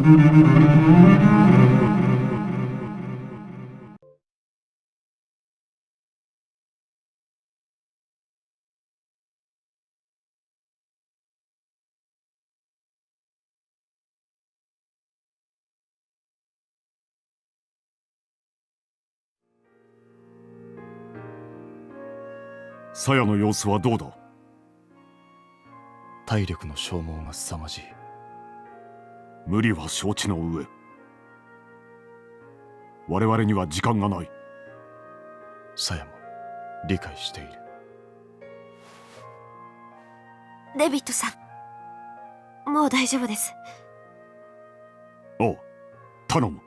鞘の様子はどうだ。体力の消耗が凄まじい。無理は承知の上、我々には時間がない。鞘も理解している。デビッドさん、もう大丈夫です。おう、頼む。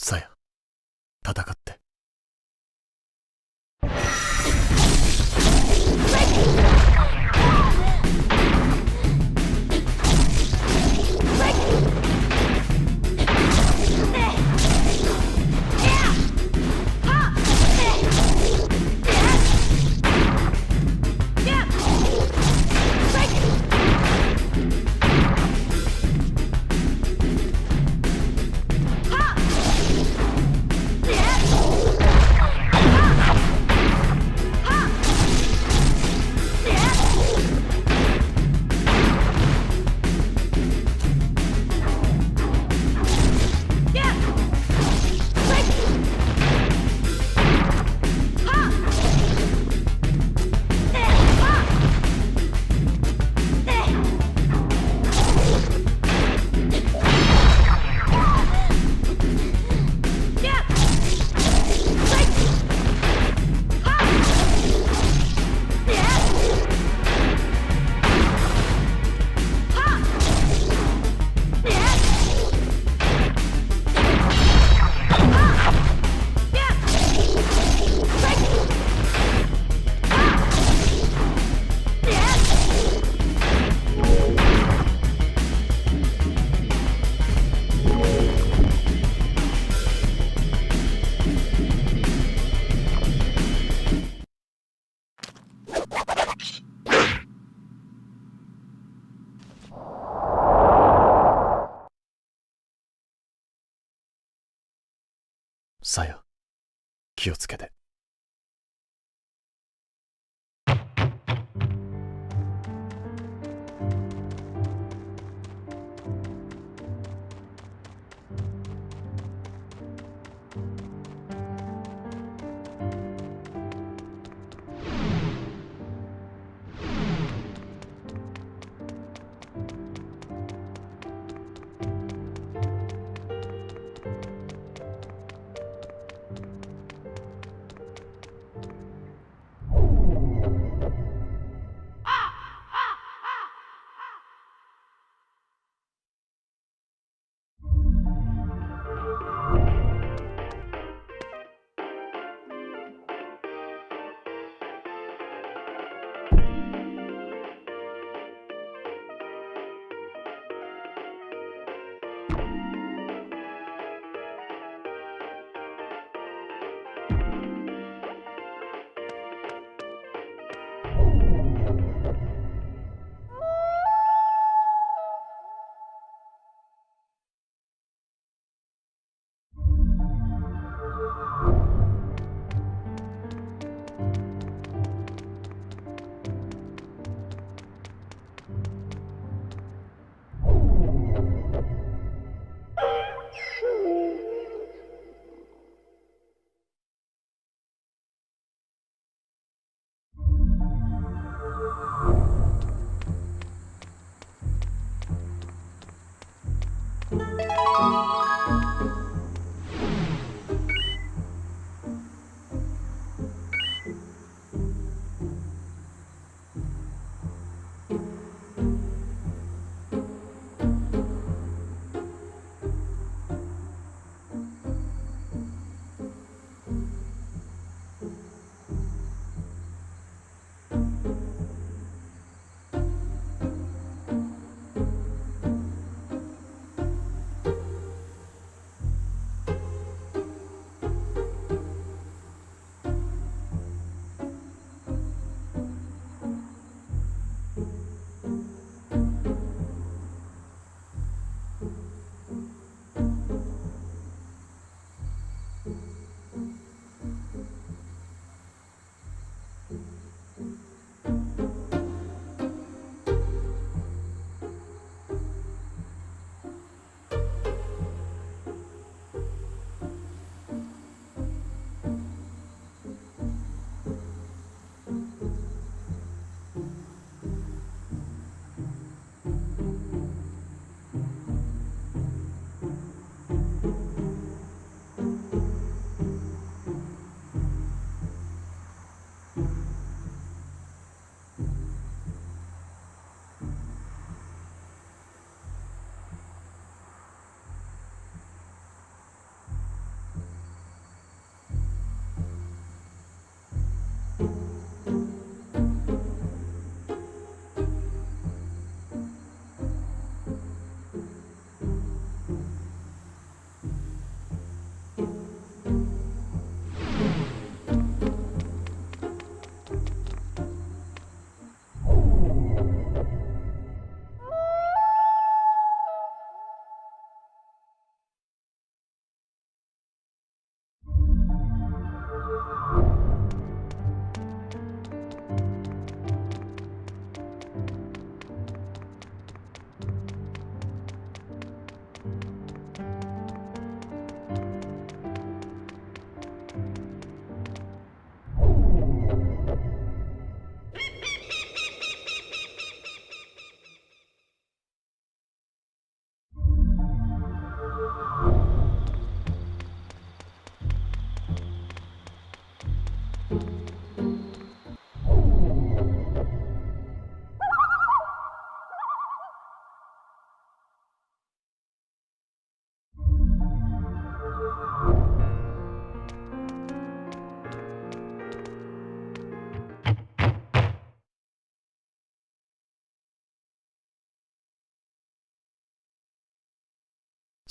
鞘、戦って。はっさや、気をつけて。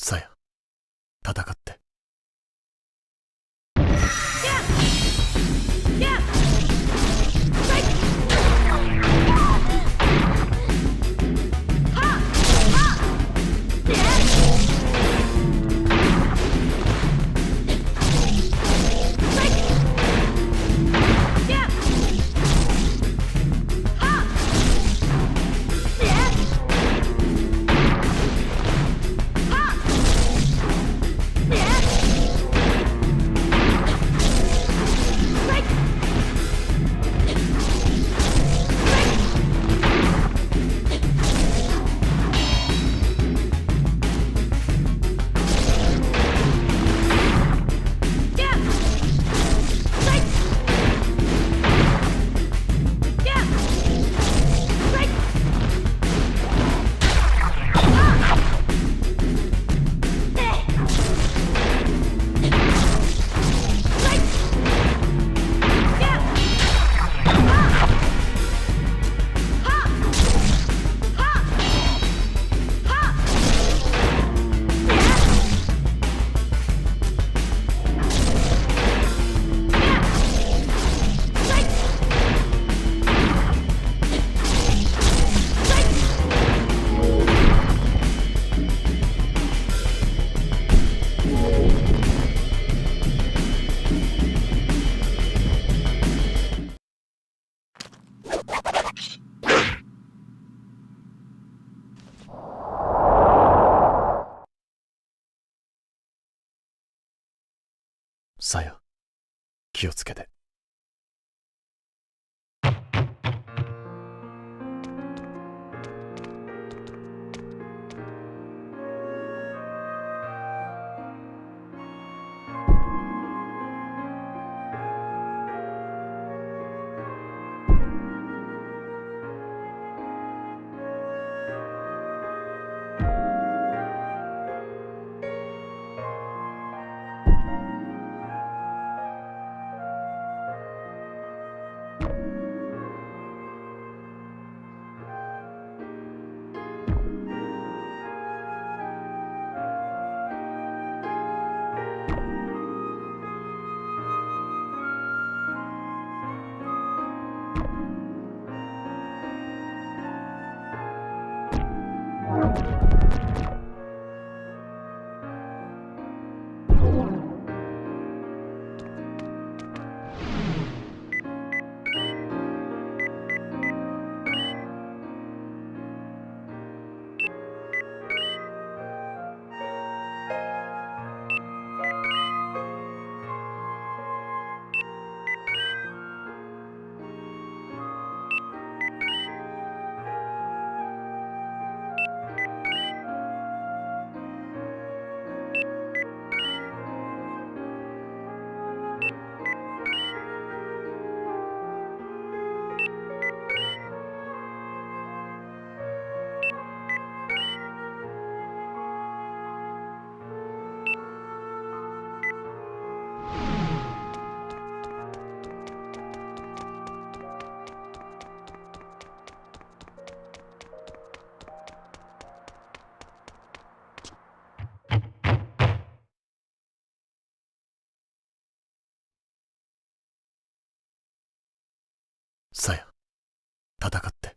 さや、戦って。さや、気をつけて。さや、戦って。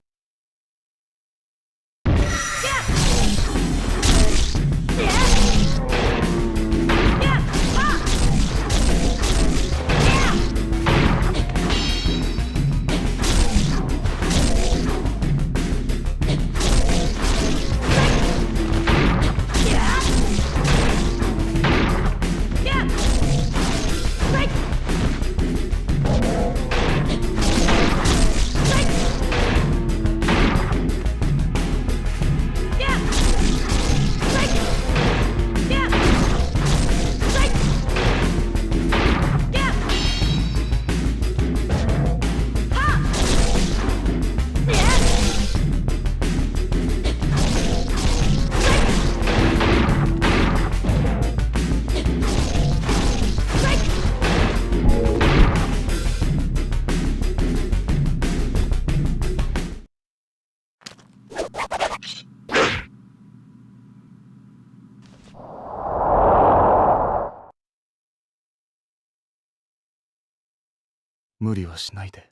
無理はしないで、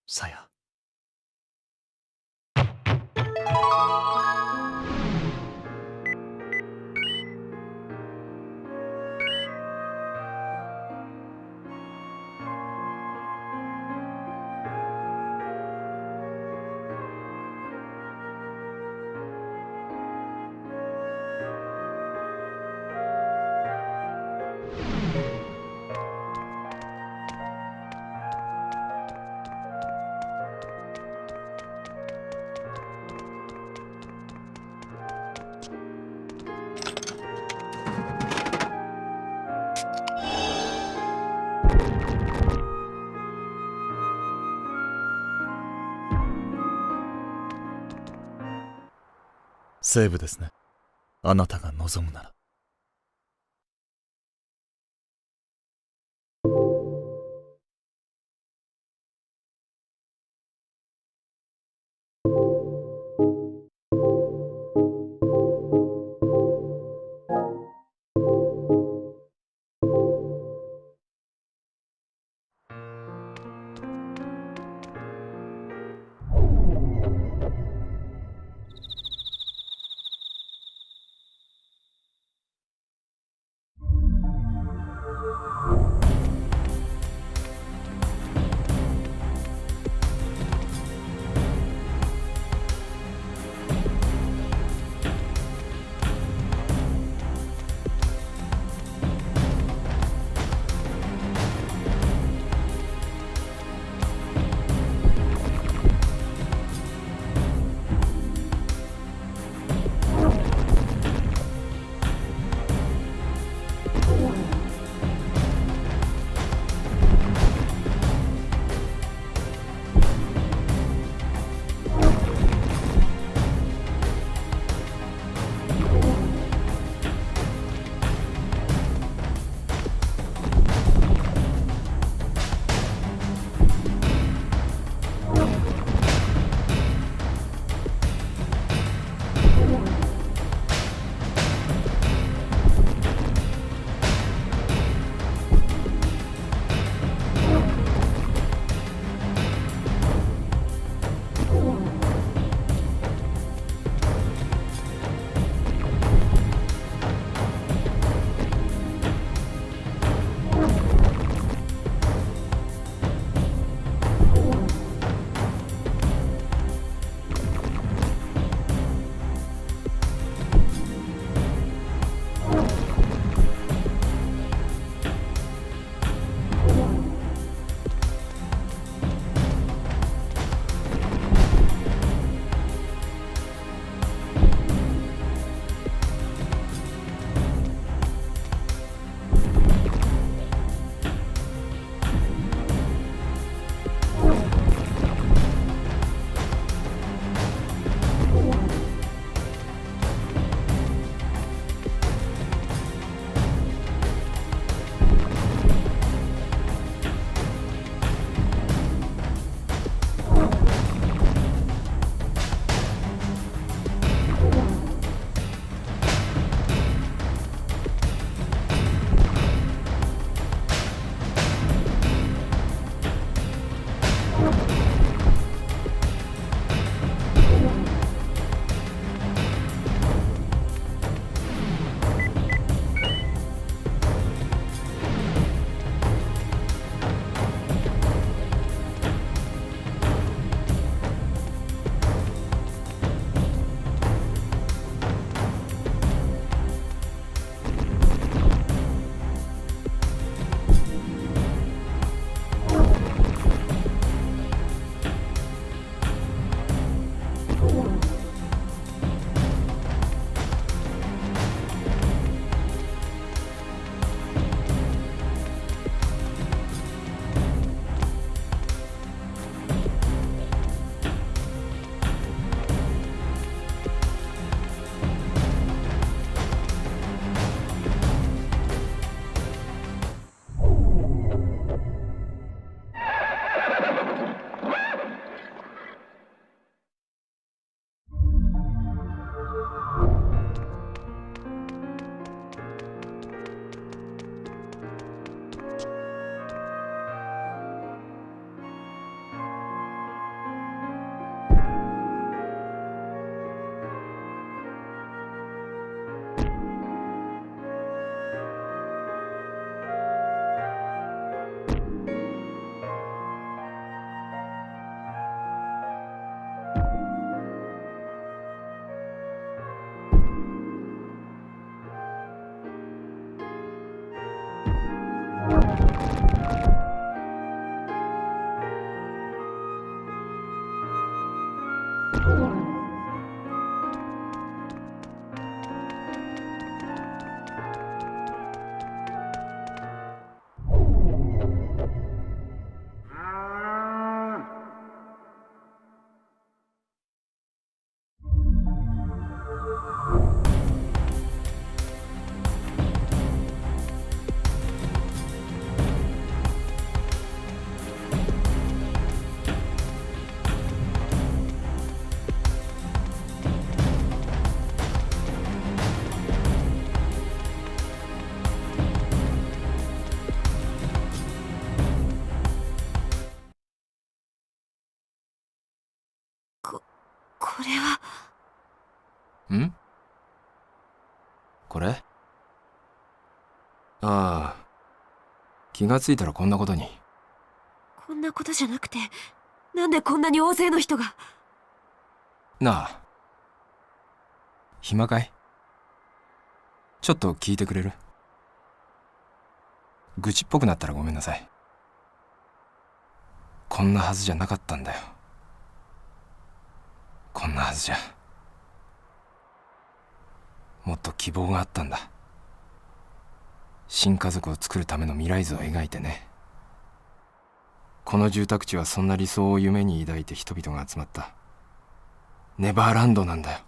さや。セーブですね。あなたが望むなら。これは。ん？これ？ああ、気がついたらこんなことに。こんなことじゃなくて、なんでこんなに大勢の人が。なあ、暇かい？ちょっと聞いてくれる？愚痴っぽくなったらごめんなさい。こんなはずじゃなかったんだよ。こんなはずじゃ。もっと希望があったんだ。新家族を作るための未来図を描いてね。この住宅地はそんな理想を夢に抱いて人々が集まったネバーランドなんだよ。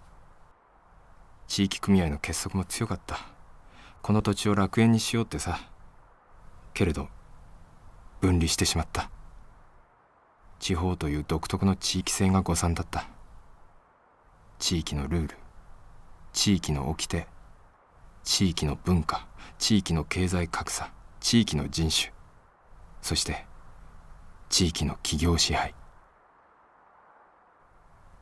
地域組合の結束も強かった。この土地を楽園にしようってさ。けれど分離してしまった。地方という独特の地域性が誤算だった。地域のルール、地域の掟、地域の文化、地域の経済格差、地域の人種、そして地域の企業支配。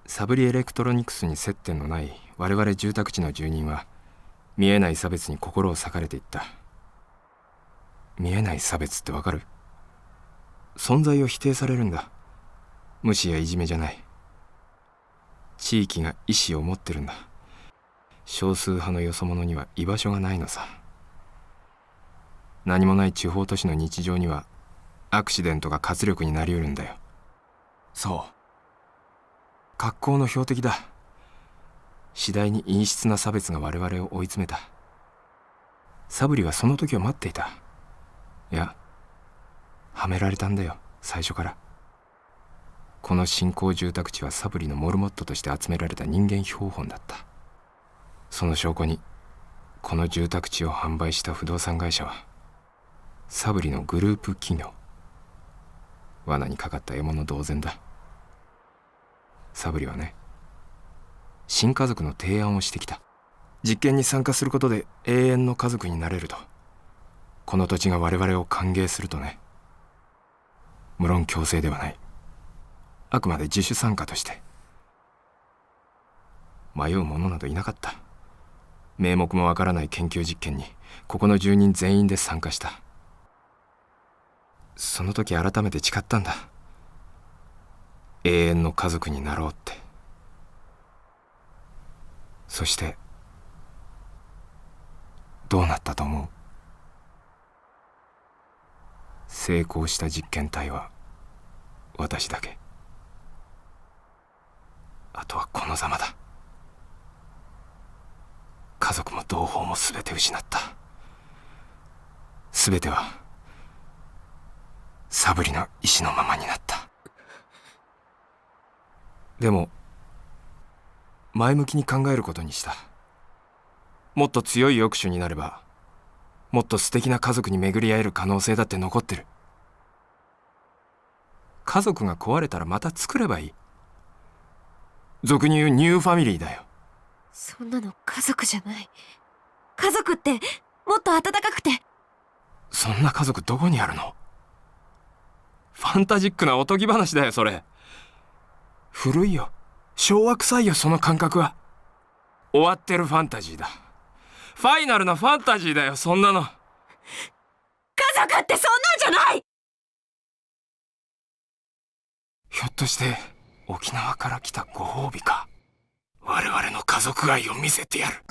サブリエレクトロニクスに接点のない我々住宅地の住人は見えない差別に心を裂かれていった。見えない差別ってわかる？存在を否定されるんだ。無視やいじめじゃない。地域が意志を持ってるんだ。少数派のよそ者には居場所がないのさ。何もない地方都市の日常にはアクシデントが活力になりうるんだよ。そう。格好の標的だ。次第に陰湿な差別が我々を追い詰めた。サブリはその時を待っていた。いや、はめられたんだよ、最初から。この新興住宅地はサブリのモルモットとして集められた人間標本だった。その証拠に、この住宅地を販売した不動産会社はサブリのグループ企業。罠にかかった獲物同然だ。サブリはね、新家族の提案をしてきた。実験に参加することで永遠の家族になれると。この土地が我々を歓迎するとね。無論強制ではない。あくまで自主参加として。迷う者などいなかった。名目もわからない研究実験にここの住人全員で参加した。その時改めて誓ったんだ。永遠の家族になろうって。そしてどうなったと思う？成功した実験体は私だけ。あとはこのざまだ。家族も同胞も全て失った。全てはサブリの意志のままになった。でも前向きに考えることにした。もっと強い抑止になれば、もっと素敵な家族に巡り合える可能性だって残ってる。家族が壊れたらまた作ればいい。俗に言うニューファミリーだよ。そんなの家族じゃない。家族ってもっと温かくて。そんな家族どこにあるの？ファンタジックなおとぎ話だよ、それ。古いよ。昭和臭いよ、その感覚は。終わってるファンタジーだ。ファイナルなファンタジーだよ、そんなの。家族ってそんなんじゃない！ひょっとして沖縄から来たご褒美か。我々の家族愛を見せてやる。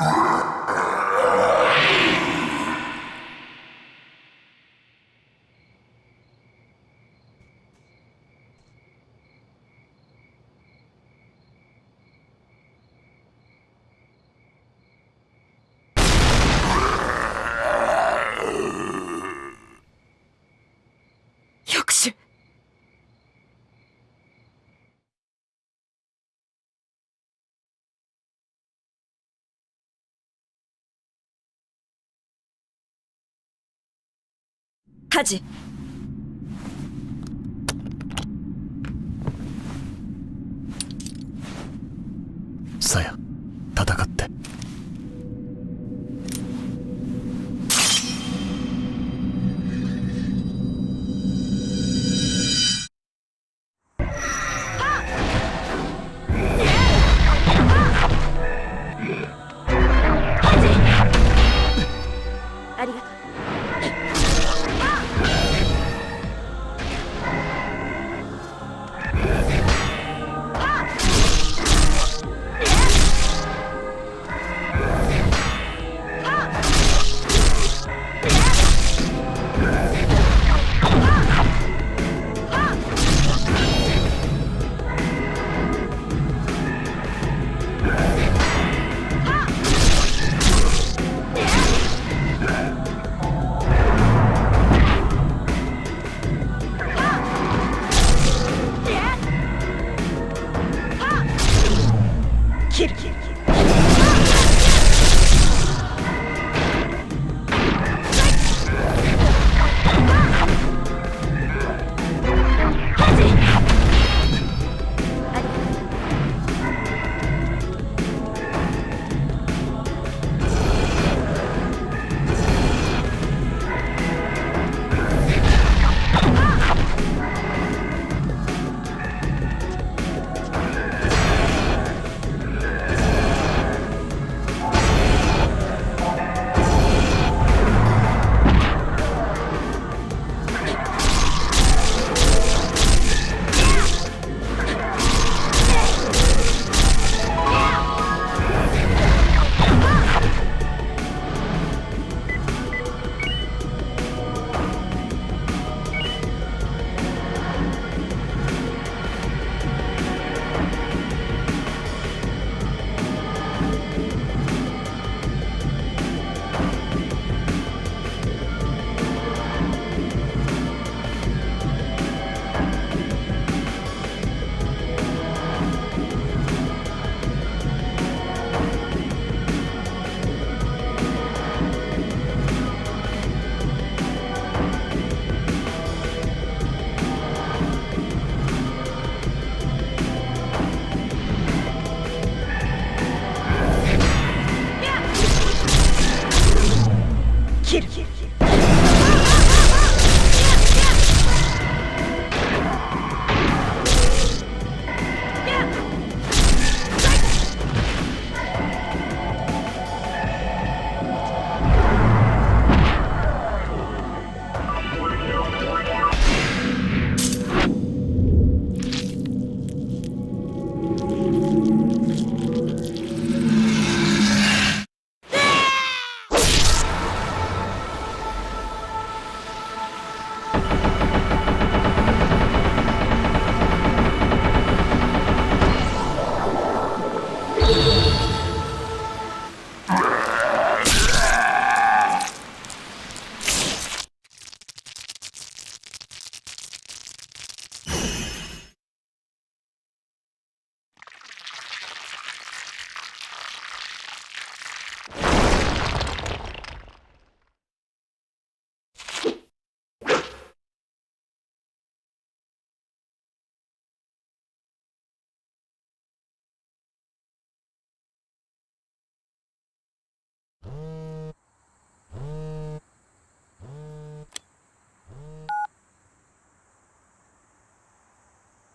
カジ。さや、戦って。ありがとう。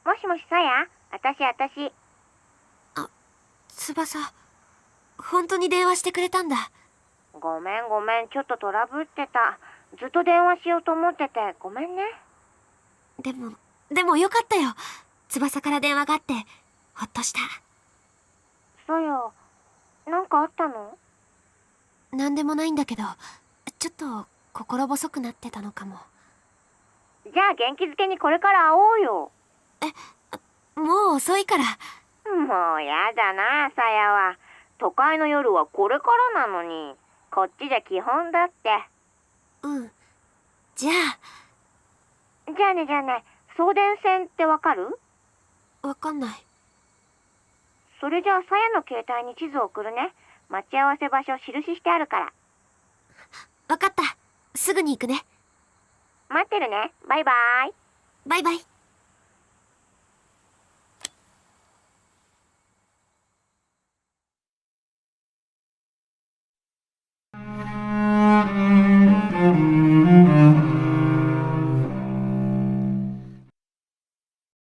もしもしさや、私。翼、本当に電話してくれたんだ。ごめん、ちょっとトラブってた。ずっと電話しようと思ってて、ごめんね。でもよかったよ。翼から電話があって、ほっとした。さや、なんかあったの？なんでもないんだけど、ちょっと心細くなってたのかも。じゃあ元気づけにこれから会おうよ。もう遅いから。もうやだな、さやは。都会の夜はこれからなのに。こっちじゃ基本だって。うん。じゃじゃあね、送電線ってわかる？あ、わかんない。それじゃあさやの携帯に地図を送るね。待ち合わせ場所印してあるから。わかった。すぐに行くね。待ってるね。バイバイ。バイバイ。